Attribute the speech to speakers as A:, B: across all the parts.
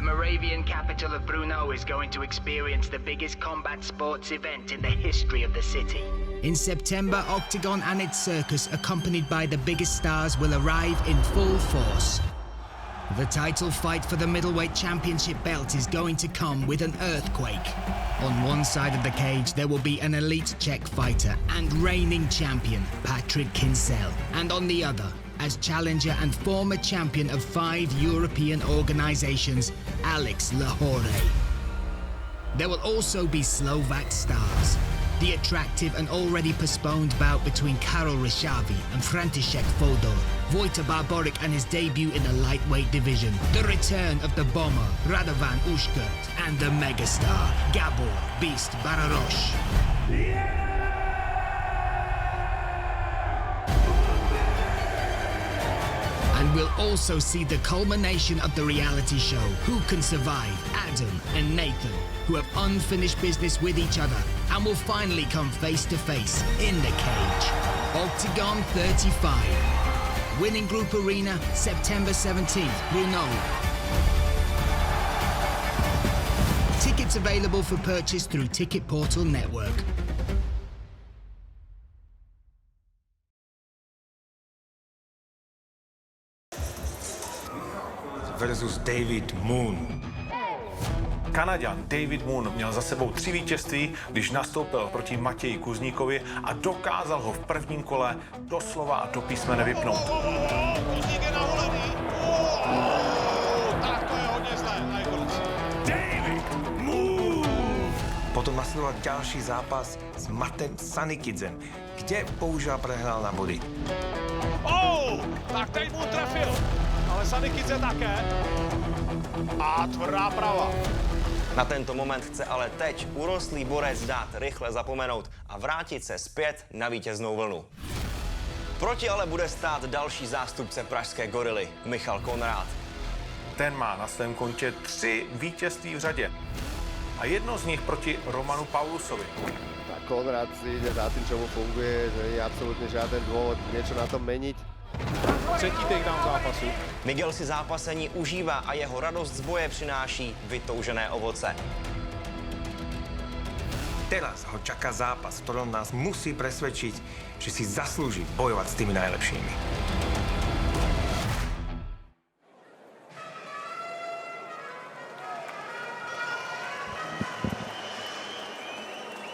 A: The Moravian capital of Brno is going to experience the biggest combat sports event in the history of the city. In September, OKTAGON and its circus, accompanied by the biggest stars, will arrive in full force. The title fight for the middleweight championship belt is going to come with an earthquake. On one side of the cage, there will be an elite Czech fighter and reigning champion, Patrick Kinsel. And on the other, as challenger and former champion of 5 European organizations, Alex Lahore. There will also be Slovak stars. The attractive and already postponed bout between Karol Rysavy and František Fodor, Vojta Barborik and his debut in the lightweight division, the return of the bomber Radovan Uškrt and the megastar Gabor Beast Bararoš. And we'll also see the culmination of the reality show, Who Can Survive, Adam and Nathan, who have unfinished business with each other and will finally come face to face in the cage. OKTAGON 35. Winning Group Arena, September 17th, Brno. Tickets available for purchase through Ticket Portal Network.
B: Versus David Moon.
C: Kanaďan David Moon měl za sebou 3 vítězství, když nastoupil proti Matěji Kuzníkovi a dokázal ho v prvním kole doslova a do písmene vypnout.
D: Kuzník je naholený. Tak to je hodně zlé na konci.
B: David Moon! Potom nasledoval ďalší zápas s Matem Sanikidzem, kde bohužiaľ prehral na body.
D: Tak teď Moon trefil, ale Sanikidze také. A tvrdá prava.
E: Na tento moment chce ale teď urostlý borec dát rychle zapomenout a vrátit se zpět na vítěznou vlnu. Proti ale bude stát další zástupce pražské gorily, Michal Konrád.
C: Ten má na svém kontě 3 vítězství v řadě. A jedno z nich proti Romanu Paulusovi.
F: Tak Konrád si ide za tým, čo mu funguje, že nie je absolútne žiaden dôvod niečo na tom meniť.
D: Třetí takedown zápasu.
E: Miguel si zápasení užívá a jeho radost z boje přináší vytoužené ovoce.
B: Teraz ho čaká zápas, v ktorom nás musí presvedčiť, že si zaslúži bojovať s tými najlepšími.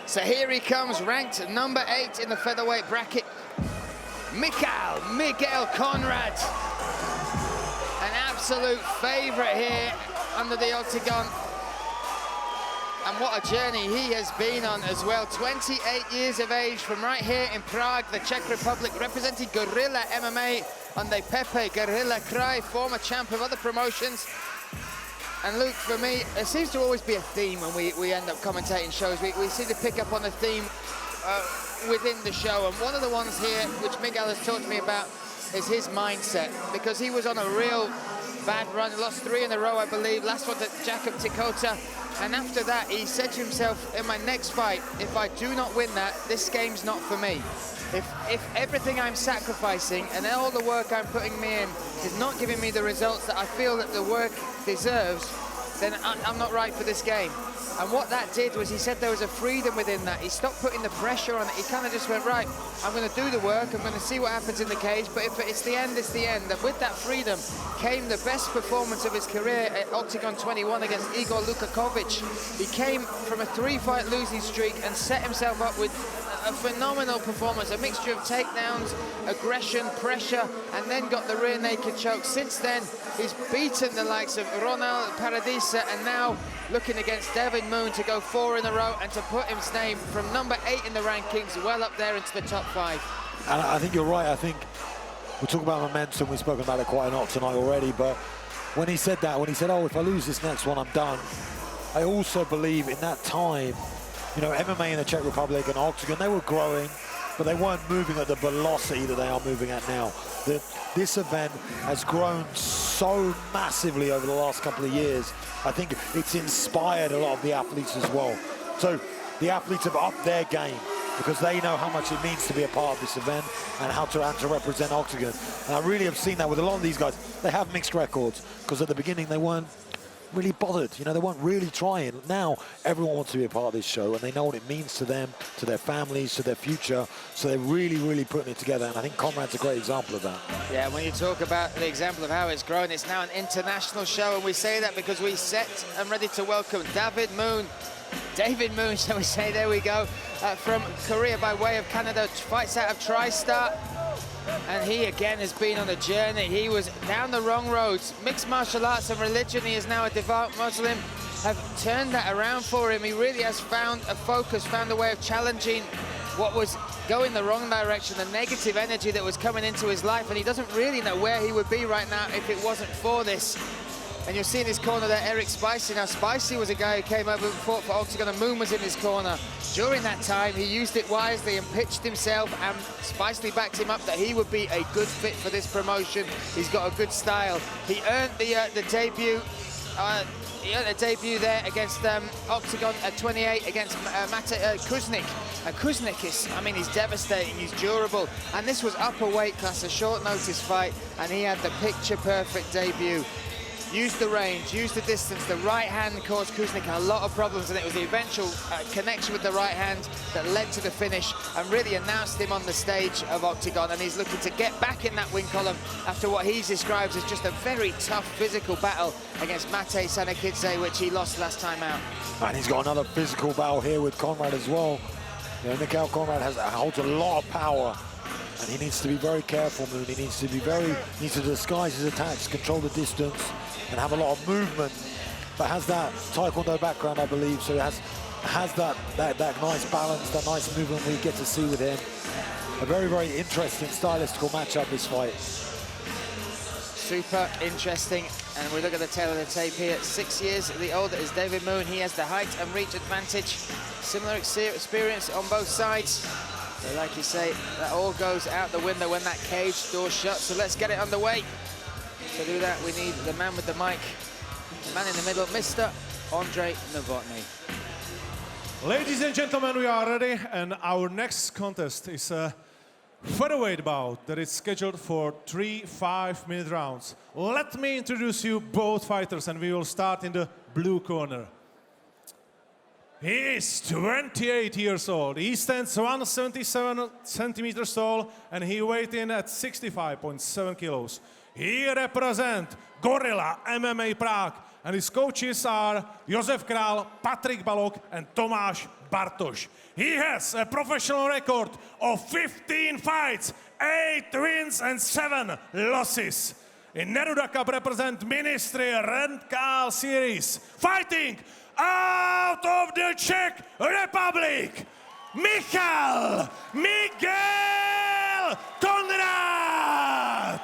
G: So here he comes, ranked number 8 in the featherweight bracket. Miguel Konrád, an absolute favourite here under the OKTAGON. And what a journey he has been on as well. 28 years of age from right here in Prague, the Czech Republic, representing Guerrilla MMA on the Pepe Guerrilla Kraj, former champ of other promotions. And Luke, for me, there seems to always be a theme when we end up commentating shows. We seem to pick up on a theme within the show, and one of the ones here which Miguel has talked to me about is his mindset, because he was on a real bad run, lost 3 in a row I believe, last one to Jakub Tikota, and after that he said to himself, in my next fight, if I do not win that, this game's not for me. If everything I'm sacrificing and all the work I'm putting me in is not giving me the results that I feel that the work deserves, then I'm not right for this game. And what that did was, he said there was a freedom within that. He stopped putting the pressure on it. He kind of just went, right, I'm going to do the work, I'm going to see what happens in the cage, but if it's the end, it's the end. And with that freedom came the best performance of his career at OKTAGON 21 against Igor Lukakovic. He came from a 3-fight losing streak and set himself up with a phenomenal performance, a mixture of takedowns, aggression, pressure, and then got the rear naked choke. Since then, he's beaten the likes of Ronald Paradisa, and now looking against David Moon to go 4 in a row and to put his name from number 8 in the rankings well up there into the top 5.
H: And I think you're right. I think we talk about momentum. We've spoken about it quite a lot tonight already, but when he said that, when he said, oh, if I lose this next one, I'm done, I also believe in that time, you know, MMA in the Czech Republic and OKTAGON, they were growing, but they weren't moving at the velocity that they are moving at now. This event has grown so massively over the last couple of years. I think it's inspired a lot of the athletes as well. So the athletes have upped their game because they know how much it means to be a part of this event and how to represent OKTAGON. And I really have seen that with a lot of these guys. They have mixed records because at the beginning they weren't really bothered. You know, they weren't really trying. Now everyone wants to be a part of this show, and they know what it means to them, to their families, to their future. So they're really putting it together, and I think Konrád's a great example of that.
G: Yeah, when you talk about the example of how it's grown, it's now an international show, and we say that because we set and ready to welcome David Moon, shall we say, there we go, from Korea by way of Canada, fights out of TriStar. And he again has been on a journey. He was down the wrong roads. Mixed martial arts and religion, he is now a devout Muslim, have turned that around for him. He really has found a focus, found a way of challenging what was going the wrong direction, the negative energy that was coming into his life, and he doesn't really know where he would be right now if it wasn't for this. And you'll see in his corner there, Eric Spicy. Now, Spicy was a guy who came over and fought for Octagon, and Moon was in his corner. During that time, he used it wisely and pitched himself, and Spicy backed him up that he would be a good fit for this promotion. He's got a good style. He earned the debut. He earned a debut there against Octagon at 28 against Kuznik. And Kuznik is, I mean, he's devastating, he's durable. And this was upper weight class, a short notice fight, and he had the picture-perfect debut. Used the range, used the distance. The right hand caused Kuznik a lot of problems, and it was the eventual connection with the right hand that led to the finish and really announced him on the stage of Octagon. And he's looking to get back in that win column after what he describes as just a very tough physical battle against Mate Sanakidze, which he lost last time out.
H: And he's got another physical battle here with Konrád as well. You know, Michal Konrád holds a lot of power, and he needs to be very careful, Moon. He needs to disguise his attacks, control the distance, and have a lot of movement, but has that Taekwondo background, I believe, so he has that nice balance, that nice movement we get to see with him. A very interesting stylistical matchup, this fight.
G: Super interesting, and we look at the tail of the tape here. 6 years the older is David Moon. He has the height and reach advantage. Similar experience on both sides. So like you say, that all goes out the window when that cage door shuts. So let's get it underway. To do that, we need the man with the mic, the man in the middle, Mr. Andrei Novotny.
D: Ladies and gentlemen, we are ready, and our next contest is a featherweight bout that is scheduled for 3 5-minute rounds. Let me introduce you both fighters, and we will start in the blue corner. He is 28 years old. He stands 177 centimeters tall, and he weighs in at 65.7 kilos. He represents Gorilla MMA Prague, and his coaches are Josef Král, Patrik Balog, and Tomáš Bartoš. He has a professional record of 15 fights, 8 wins and 7 losses. In Neruda Cup represent Ministry Rental Series. Fighting out of the Czech Republic, Michal Konrád!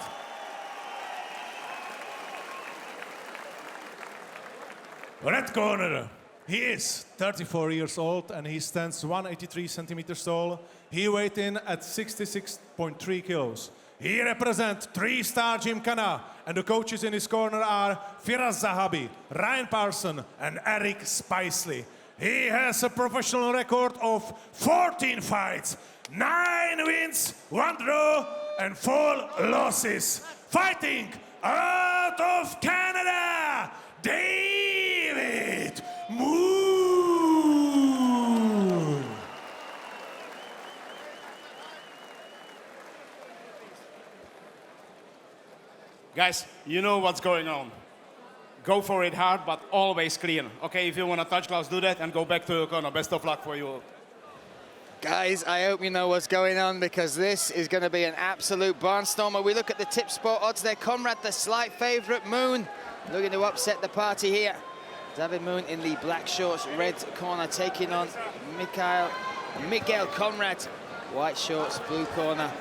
D: Red corner, he is 34 years old and he stands 183 centimeters tall. He weighs in at 66.3 kilos. He represents 3-star Gymkhana, and the coaches in his corner are Firas Zahabi, Ryan Parson, and Eric Spicely. He has a professional record of 14 fights, 9 wins, 1 draw, and 4 losses. Fighting out of Canada, David Moon.
I: Guys, you know what's going on. Go for it hard, but always clean. Okay, if you want to touch gloves, do that and go back to your corner. Best of luck for you.
G: Guys, I hope you know what's going on, because this is going to be an absolute barnstormer. We look at the tip sport odds there. Konrád, the slight favourite. Moon looking to upset the party here. David Moon in the black shorts, red corner, taking on Miguel Konrád, white shorts, blue corner.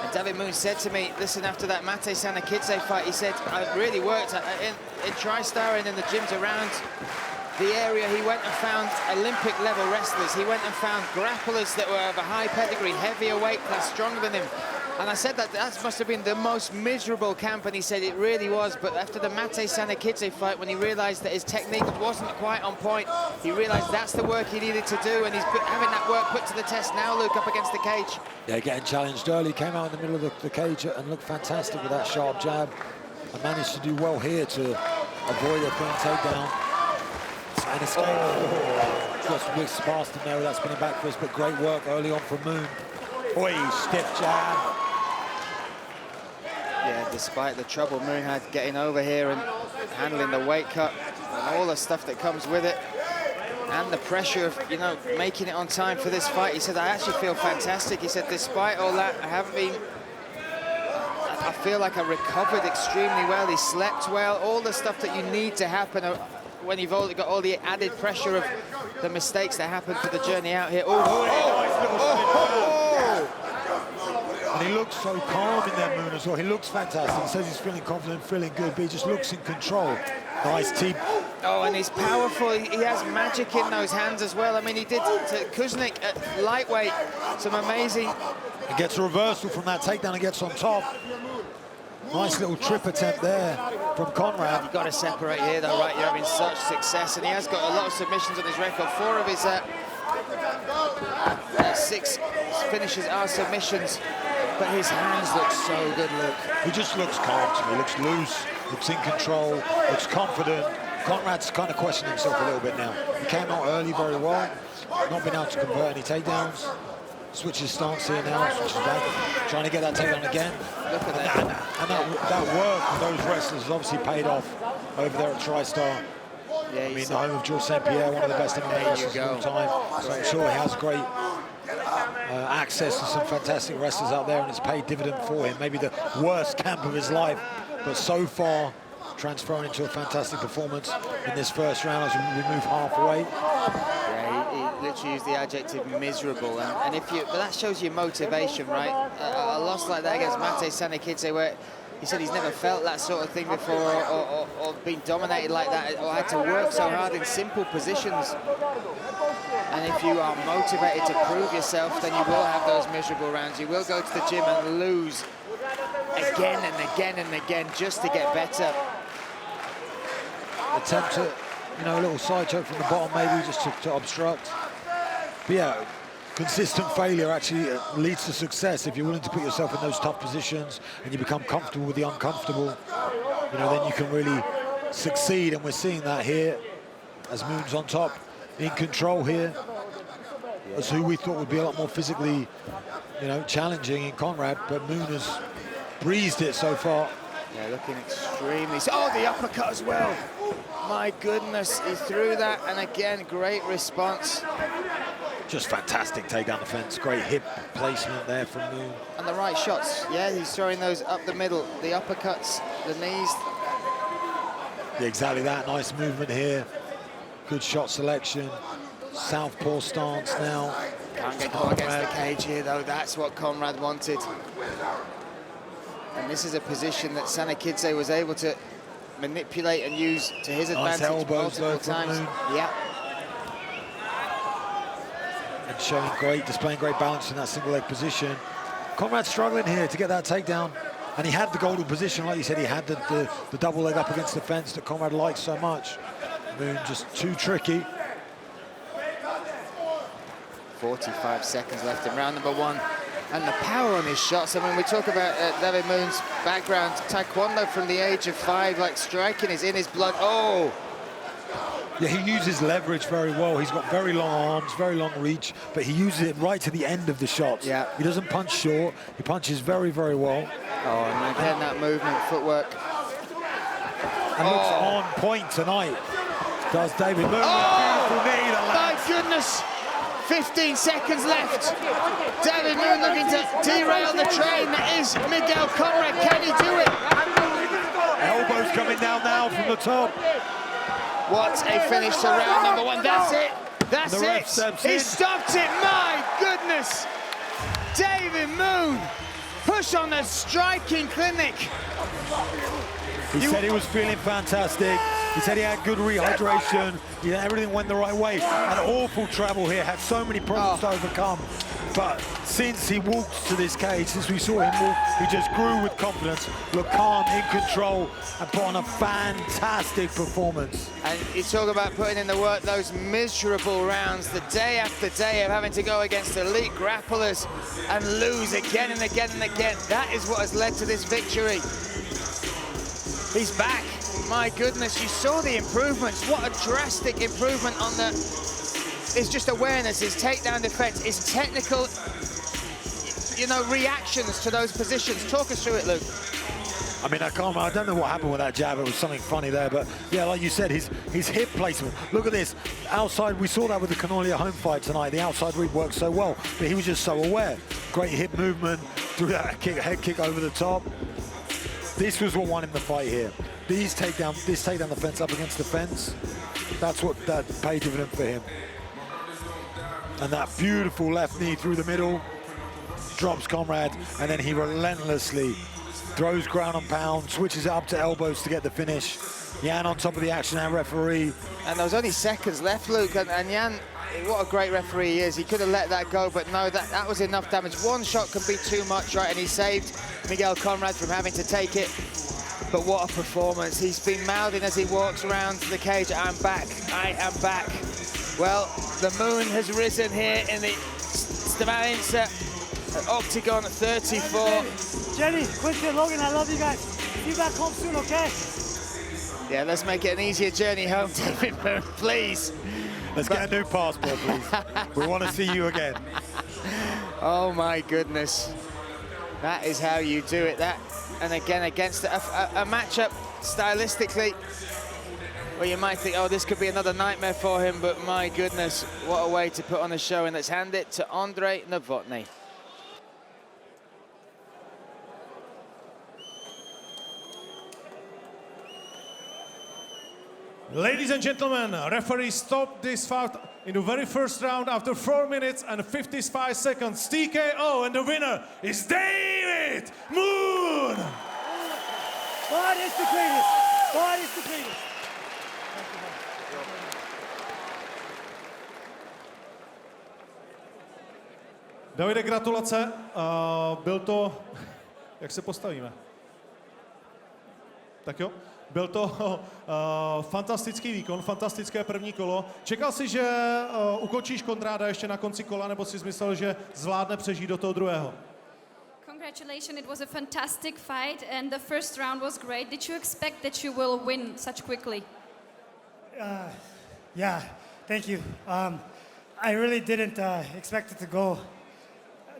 G: And David Moon said to me, listen, after that Mate Sanakidze fight, he said, I really worked in TriStar and in the gyms around the area. He went and found Olympic level wrestlers. He went and found grapplers that were of a high pedigree, heavier weight class, stronger than him. And I said that must have been the most miserable camp, and he said it really was. But after the Mate Sanakidze fight, when he realized that his technique wasn't quite on point, he realized that's the work he needed to do, and he's having that work put to the test now, Luke, up against the cage.
H: Yeah, getting challenged early, came out in the middle of the cage and looked fantastic with that sharp jab, and managed to do well here to avoid a clean takedown. And escape. Just whizzed past him there with that spinning back fist, but great work early on from Moon. Oi, stiff jab.
G: Yeah, despite the trouble Moon had getting over here and handling the weight cut and all the stuff that comes with it, and the pressure of, you know, making it on time for this fight. He said, I actually feel fantastic. He said, despite all that, I feel like I recovered extremely well. He slept well, all the stuff that you need to happen when you've got all the added pressure of the mistakes that happened for the journey out here.
H: And he looks so calm in that Moon as well. He looks fantastic. He says he's feeling confident, feeling good, but he just looks in control. Nice teep.
G: Oh, and he's powerful. He has magic in those hands as well. I mean, he did to Kuznik at lightweight some amazing.
H: He gets a reversal from that takedown and gets on top. Nice little trip attempt there from Konrád.
G: You've got to separate here, though, right? You're having such success, and he has got a lot of submissions on his record. 4 of his 6 finishes are submissions, but his hands look so good, Luke.
H: He just looks calm to me. He looks loose, looks in control, looks confident. Konrád's kind of questioning himself a little bit now. He came out early very well, not been able to convert any takedowns. Switches stance here now, switches back, trying to get that takedown again.
G: Look at that.
H: And that work with those wrestlers has obviously paid off over there at TriStar.
G: Yeah,
H: I mean, the home of Georges St-Pierre, one of the best MMA wrestlers of all time. So I'm sure he has great access to some fantastic wrestlers out there, and it's paid dividend for him. Maybe the worst camp of his life, but so far transferring into a fantastic performance in this first round as we move halfway.
G: Yeah, he literally used the adjective miserable, and if you, but that shows your motivation, right? A loss like that against Mate Sanikidze, where he said he's never felt that sort of thing before, or been dominated like that, or had to work so hard in simple positions. And if you are motivated to prove yourself, then you will have those miserable rounds. You will go to the gym and lose again and again and again just to get better.
H: Attempt to, you know, a little side choke from the bottom, maybe just to obstruct. But yeah, consistent failure actually leads to success. If you're willing to put yourself in those tough positions and you become comfortable with the uncomfortable, you know, then you can really succeed. And we're seeing that here as Moon's on top, in control here. As who we thought would be a lot more physically, you know, challenging in Konrád, but Moon has breezed it so far.
G: Yeah, looking extremely. Oh, the uppercut as well. My goodness, he threw that, and again, great response.
H: Just fantastic takedown defense. Great hip placement there from Moon.
G: And the right shots. Yeah, he's throwing those up the middle. The uppercuts, the knees.
H: Yeah, exactly that. Nice movement here. Good shot selection. Southpaw stance now.
G: Can't get caught against the cage here, though. That's what Konrád wanted. And this is a position that Sanikidze was able to manipulate and use to his advantage multiple times. Yeah.
H: And displaying great balance in that single leg position. Konrád's struggling here to get that takedown. And he had the golden position, like you said, he had the double leg up against the fence that Konrád likes so much. Moon just too tricky.
G: 45 seconds left in round number 1. And the power on his shots. I mean, we talk about David Moon's background, taekwondo from the age of 5, like striking is in his blood. Oh!
H: Yeah, he uses leverage very well. He's got very long arms, very long reach, but he uses it right to the end of the shots.
G: Yeah.
H: He doesn't punch short. He punches very, very well.
G: Oh, and again, that movement, footwork.
H: And looks on point tonight. Does David Moon.
G: Oh!
H: Beautiful knee that
G: My goodness! 15 seconds left. David Moon looking to derail the train that is Miguel Konrád. Can he do it?
H: Elbows coming down now from the top.
G: What a finish to round number 1. That's it. That's it. He stopped it. My goodness. David Moon. Push on the striking clinic.
H: He said he was feeling fantastic. He said he had good rehydration. Everything went the right way. Had awful travel here, had so many problems to overcome. But since he walked to this cage, since we saw him walk, he just grew with confidence, looked calm, in control, and put on a fantastic performance.
G: And you talk about putting in the work, those miserable rounds, the day after day of having to go against elite grapplers and lose again and again and again. That is what has led to this victory. He's back. my goodness, you saw the improvements. What a drastic improvement on the... It's just awareness, his takedown defense, his technical, you know, reactions to those positions. Talk us through it, Luke.
H: I mean, I don't know what happened with that jab. It was something funny there, but yeah, like you said, his hip placement. Look at this. Outside, we saw that with the Canolia home fight tonight. The outside read worked so well, but he was just so aware. Great hip movement, threw that head kick over the top. This was what won him the fight here. This takedown defense up against the fence, that's what that paid dividend for him. And that beautiful left knee through the middle, drops Konrád, and then he relentlessly throws ground and pound, switches it up to elbows to get the finish. Jan on top of the action, and referee.
G: And there was only seconds left, Luke, and Jan, what a great referee he is. He could have let that go, but no, that was enough damage. One shot can be too much, right? And he saved Michal Konrád from having to take it. But what a performance. He's been mouthing as he walks around the cage, I'm back, I am back. Well, the moon has risen here in the Stavanger at Octagon 34.
J: Jenny, Quincy, and Logan, I love you guys. See you back home soon, okay?
G: Yeah, let's make it an easier journey home, David Moon, please.
H: Let's get a new passport, please. We want to see you again.
G: Oh my goodness. That is how you do it. That, and again, against a matchup stylistically where you might think, oh, this could be another nightmare for him, but my goodness, what a way to put on a show. And let's hand it to Andrei Novotny.
D: Ladies and gentlemen, referee stopped this fight in the very first round after 4 minutes and 55 seconds. TKO, and the winner is David Moon!
J: God is the greatest! God is the greatest!
D: Davide, gratulace. Byl to... Jak se postavíme? Tak jo. Byl to fantastický výkon, fantastické první kolo. Čekal jsi, že ukončíš Konráda ještě na konci kola, nebo jsi myslel, že zvládne přežít do toho druhého?
K: Congratulations, it was a fantastic fight and the first round was great. Did you expect that you will win such quickly?
J: Yeah, thank you. I really didn't expect it to go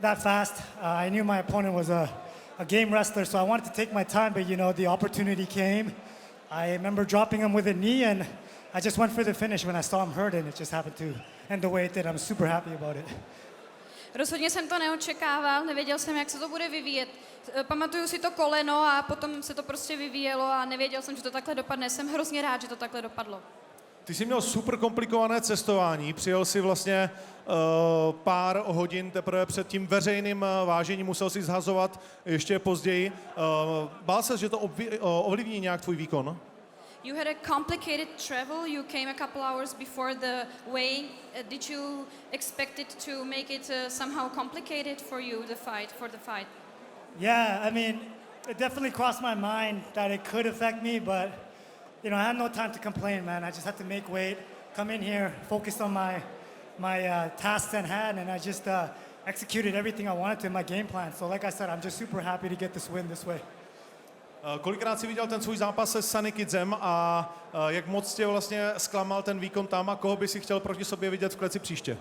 J: that fast. I knew my opponent was a game wrestler, so I wanted to take my time, but you know, the opportunity came. I remember dropping him with a knee, and I just went for the finish when I saw him hurt, and it just happened to end the way it did. I'm super happy about it.
K: Rozhodně jsem to neočekával, nevěděl jsem, jak se to bude vyvíjet. Pamatuju si to koleno a potom se to prostě vyvíjelo a nevěděl jsem, že to takhle dopadne. Jsem hrozně rád, že to takhle dopadlo.
D: Ty jsi měl super komplikované cestování, přijel si vlastně pár hodin teprve před tím veřejným vážením, musel si zhazovat ještě později. Bál ses, že to ovlivní nějak tvůj výkon?
K: You had a complicated travel. You came a couple hours before the weigh. Did you expect it to make it somehow complicated for you, for the fight?
J: Yeah, I mean, it definitely crossed my mind that it could affect me, but you know, I had no time to complain, man. I just had to make weight, come in here, focus on my tasks at hand, and I just executed everything I wanted to in my game plan. So like I said, I'm just super happy to get this win this way.
D: Kolikrát jsi viděl ten svůj zápas se Sunny Kidsem a jak moc tě vlastně zklamal ten výkon tam a koho by si chtěl proti sobě vidět v kleci příště?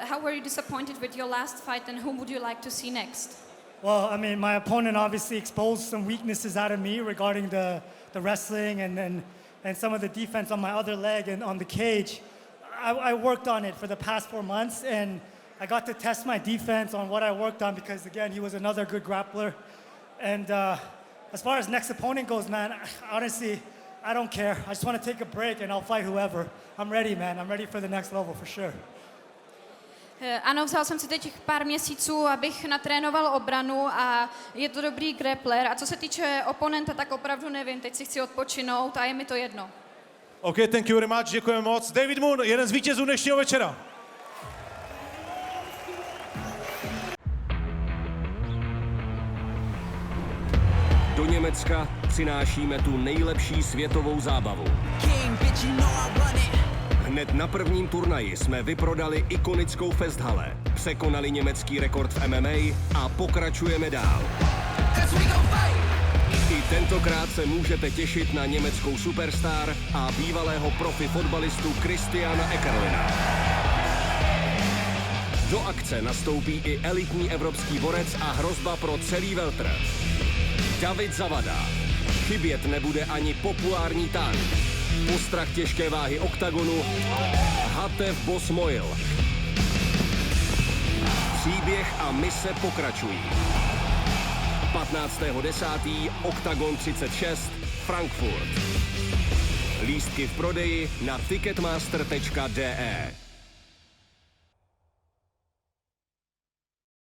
K: How were you disappointed with your last fight and whom would you like to see next?
J: Well, I mean, my opponent obviously exposed some weaknesses out of me regarding the wrestling and some of the defense on my other leg and on the cage. I worked on it for the past 4 months, and I got to test my defense on what I worked on because, again, he was another good grappler. And as far as next opponent goes, man, honestly, I don't care. I just want to take a break, and I'll fight whoever. I'm ready, man. I'm ready for the next level, for sure.
K: Ano, vzal jsem si teď pár měsíců, abych natrénoval obranu a je to dobrý grappler. A co se týče oponenta, tak opravdu nevím. Teď si chci odpočinout a je mi to jedno.
D: OK, thank you very much, děkujeme moc. David Moon, jeden z vítězů dnešního večera.
L: Do Německa přinášíme tu nejlepší světovou zábavu. Hned na prvním turnaji jsme vyprodali ikonickou festhale, překonali německý rekord v MMA a pokračujeme dál. I Tentokrát se můžete těšit na německou superstar a bývalého profi fotbalistu Christiana Eckerlina. Do akce nastoupí i elitní evropský borec a hrozba pro celý welter. David Zavada. Chybět nebude ani populární tank. Postrach těžké váhy oktagonu Hatev Bosmoil. Příběh a mise pokračují. 15.10. Oktagon 36 Frankfurt. Lístky v prodeji na ticketmaster.de.